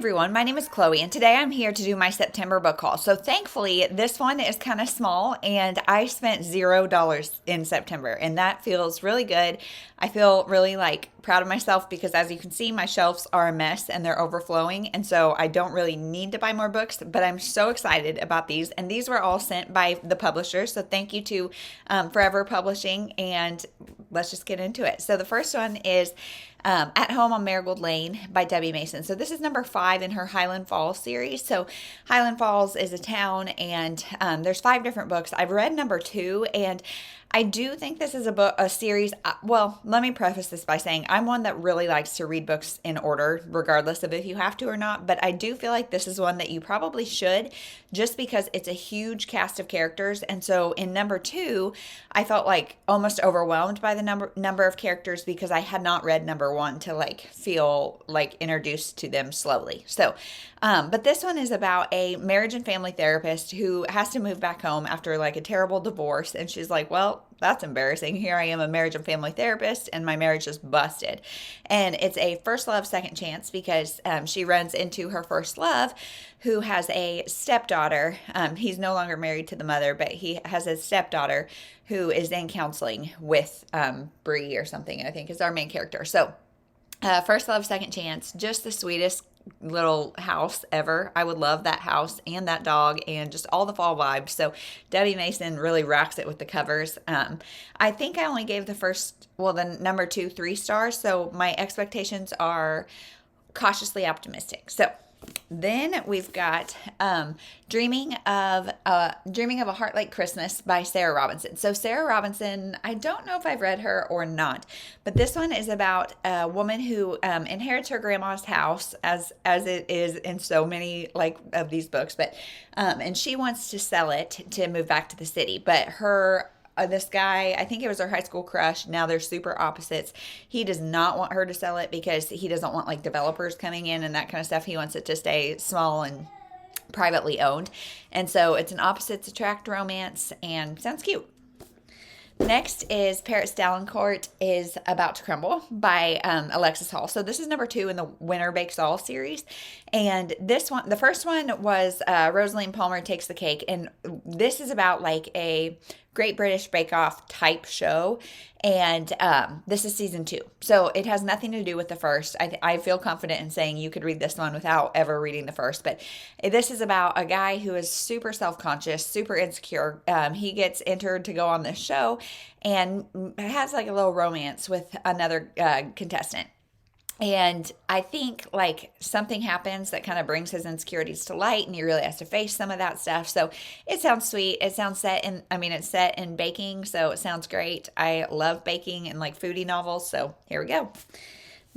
everyone, my name is Chloe and today I'm here to do my September book haul. So thankfully this one is kind of small and I spent $0 in September and that feels really good. I feel really proud of myself because as you can see my shelves are a mess and they're overflowing, and so I don't really need to buy more books, but I'm so excited about these, and these were all sent by the publisher, so thank you to Forever Publishing, and let's just get into it. So the first one is At Home on Marigold Lane by Debbie Mason. So this is number 5 in her Highland Falls series. So Highland Falls is a town, and there's 5 different books. I've read number 2, and I do think this is a series. Well, let me preface this by saying I'm one that really likes to read books in order, regardless of if you have to or not. But I do feel like this is one that you probably should, just because it's a huge cast of characters. And so in number 2, I felt almost overwhelmed by the number of characters because I had not read number 1 to feel introduced to them slowly. So, but this one is about a marriage and family therapist who has to move back home after a terrible divorce, and she's like, well, that's embarrassing. Here I am, a marriage and family therapist, and my marriage is busted. And it's a first love, second chance because she runs into her first love who has a stepdaughter. He's no longer married to the mother, but he has a stepdaughter who is in counseling with Bree or something, I think is our main character. So first love, second chance, just the sweetest little house ever. I would love that house and that dog and just all the fall vibes. So Debbie Mason really rocks it with the covers. I think I only gave the number 2 3 stars. So my expectations are cautiously optimistic. So then we've got Dreaming of a Heart Like Christmas by Sarah Robinson. So Sarah Robinson, I don't know if I've read her or not, but this one is about a woman who inherits her grandma's house, as it is in so many of these books, but and she wants to sell it to move back to the city, but this guy, I think it was her high school crush. Now they're super opposites. He does not want her to sell it because he doesn't want developers coming in and that kind of stuff. He wants it to stay small and privately owned. And so it's an opposites attract romance and sounds cute. Next is Paris Daillencourt is About to Crumble by Alexis Hall. So this is number 2 in the Winter Bakes All series. And this one, the first one was Rosaline Palmer Takes the Cake. And this is about a Great British Bake Off type show. And this is season 2. So it has nothing to do with the first. I feel confident in saying you could read this one without ever reading the first. But this is about a guy who is super self-conscious, super insecure. He gets entered to go on this show and has a little romance with another contestant. And I think something happens that kind of brings his insecurities to light, and he really has to face some of that stuff. So it sounds sweet. It sounds it's set in baking, so it sounds great. I love baking and foodie novels, so here we go.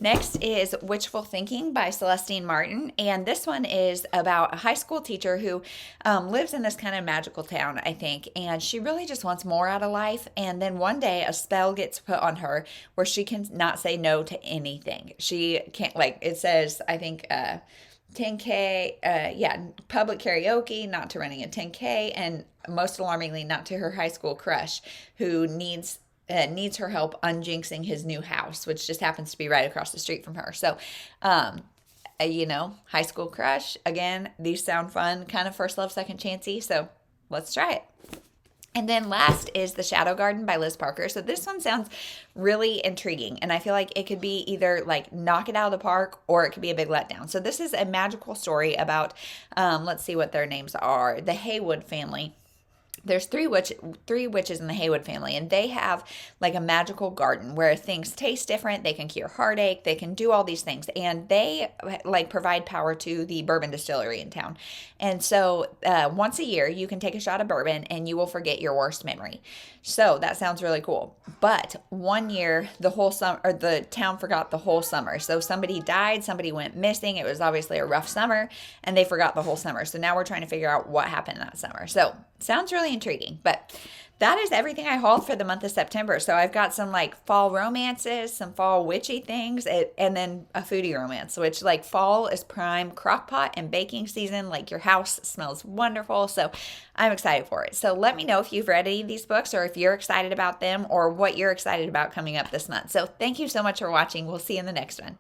Next is Witchful Thinking by Celestine Martin, and this one is about a high school teacher who lives in this kind of magical town, I think, and she really just wants more out of life, and then one day a spell gets put on her where she can not say no to anything. She can't, it says, I think, 10K, public karaoke, not to running a 10K, and most alarmingly, not to her high school crush who needs her help unjinxing his new house, which just happens to be right across the street from her. So, high school crush. Again, these sound fun, kind of first love, second chancey. So let's try it. And then last is The Shadow Garden by Liz Parker. So this one sounds really intriguing, and I feel like it could be either knock it out of the park or it could be a big letdown. So this is a magical story about, let's see what their names are, the Haywood family. There's three witches in the Haywood family, and they have a magical garden where things taste different. They can cure heartache. They can do all these things, and they provide power to the bourbon distillery in town. And so once a year, you can take a shot of bourbon, and you will forget your worst memory. So that sounds really cool. But one year, the town forgot the whole summer. So somebody died, somebody went missing. It was obviously a rough summer, and they forgot the whole summer. So now we're trying to figure out what happened that summer. So sounds really intriguing, but that is everything I hauled for the month of September. So I've got some fall romances, some fall witchy things, and then a foodie romance, which fall is prime crockpot and baking season. Your house smells wonderful. So I'm excited for it. So let me know if you've read any of these books or if you're excited about them or what you're excited about coming up this month. So thank you so much for watching. We'll see you in the next one.